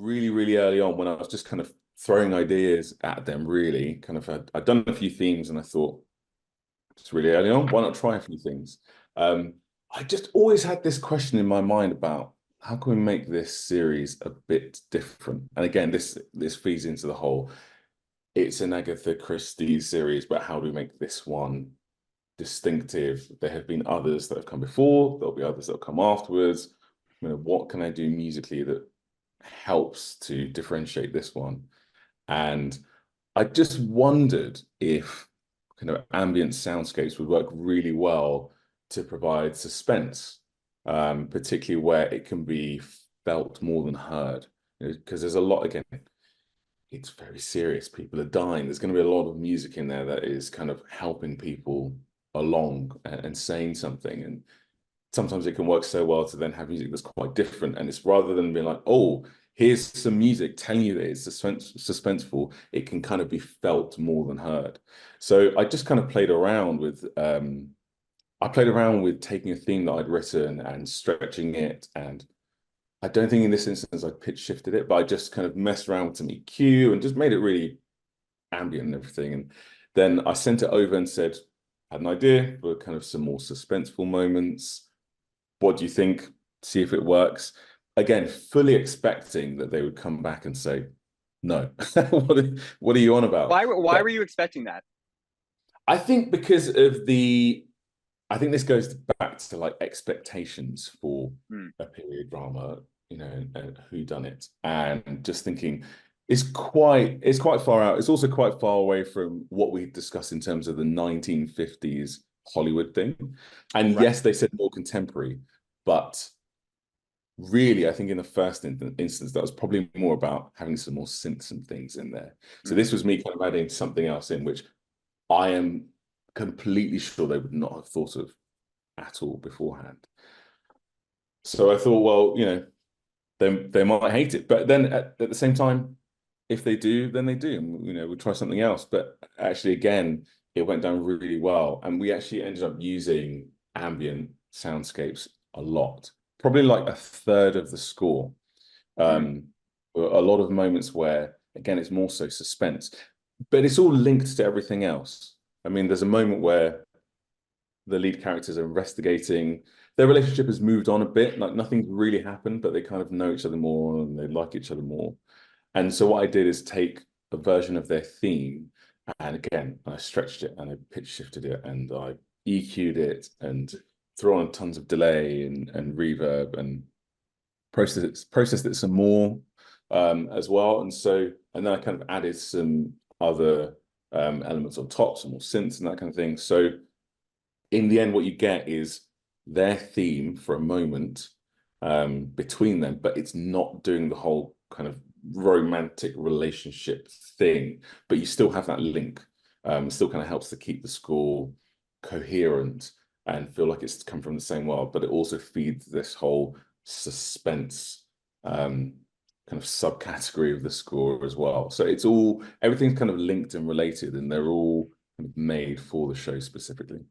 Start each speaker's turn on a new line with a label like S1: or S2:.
S1: really, really early on when I was just kind of throwing ideas at them, really. Kind of, I'd done a few themes and I thought, just really early on, why not try a few things? Um, I just always had this question in my mind about how can we make this series a bit different? And again, this feeds into the whole, it's an Agatha Christie series, but how do we make this one distinctive? There have been others that have come before, there'll be others that will come afterwards. What can I do musically that helps to differentiate this one? And I just wondered if kind of ambient soundscapes would work really well to provide suspense, particularly where it can be felt more than heard. Because there's a lot, again, it's very serious. People are dying. There's going to be a lot of music in there that is kind of helping people along and saying something. And sometimes it can work so well to then have music that's quite different. And it's rather than being like, oh, here's some music telling you that it's suspenseful, it can kind of be felt more than heard. So I just kind of played around with taking a theme that I'd written and stretching it. And I don't think in this instance I pitch shifted it, but I just kind of messed around with some EQ and just made it really ambient and everything. And then I sent it over and said, had an idea for kind of some more suspenseful moments. What do you think? See if it works. Again, fully expecting that they would come back and say, no, what are you on about?
S2: Why were you expecting that?
S1: I think because of I think this goes back to like expectations for a period drama, and whodunit, and just thinking it's quite far out. It's also quite far away from what we discussed in terms of the 1950s Hollywood thing. And
S2: Right.
S1: yes, they said more contemporary, but really, I think in the first instance, that was probably more about having some more synths and things in there. So this was me kind of adding something else in, which I am completely sure they would not have thought of at all beforehand. So I thought, well, they might hate it, but then at the same time, if they do, then they do. And, we'll try something else. But actually, again, it went down really well, and we actually ended up using ambient soundscapes a lot, probably like a third of the score. A lot of moments where, again, it's more so suspense, but it's all linked to everything else. I mean, there's a moment where the lead characters are investigating. Their relationship has moved on a bit, like nothing's really happened, but they kind of know each other more and they like each other more. And so what I did is take a version of their theme, and again, I stretched it and I pitch shifted it and I EQ'd it and threw on tons of delay and reverb and processed it some more as well. And then I kind of added some other elements on top, some more synths and that kind of thing. So in the end, what you get is their theme for a moment between them, but it's not doing the whole kind of romantic relationship thing, but you still have that link. Still kind of helps to keep the score coherent and feel like it's come from the same world, but it also feeds this whole suspense kind of subcategory of the score as well. So everything's kind of linked and related, and they're all kind of made for the show specifically.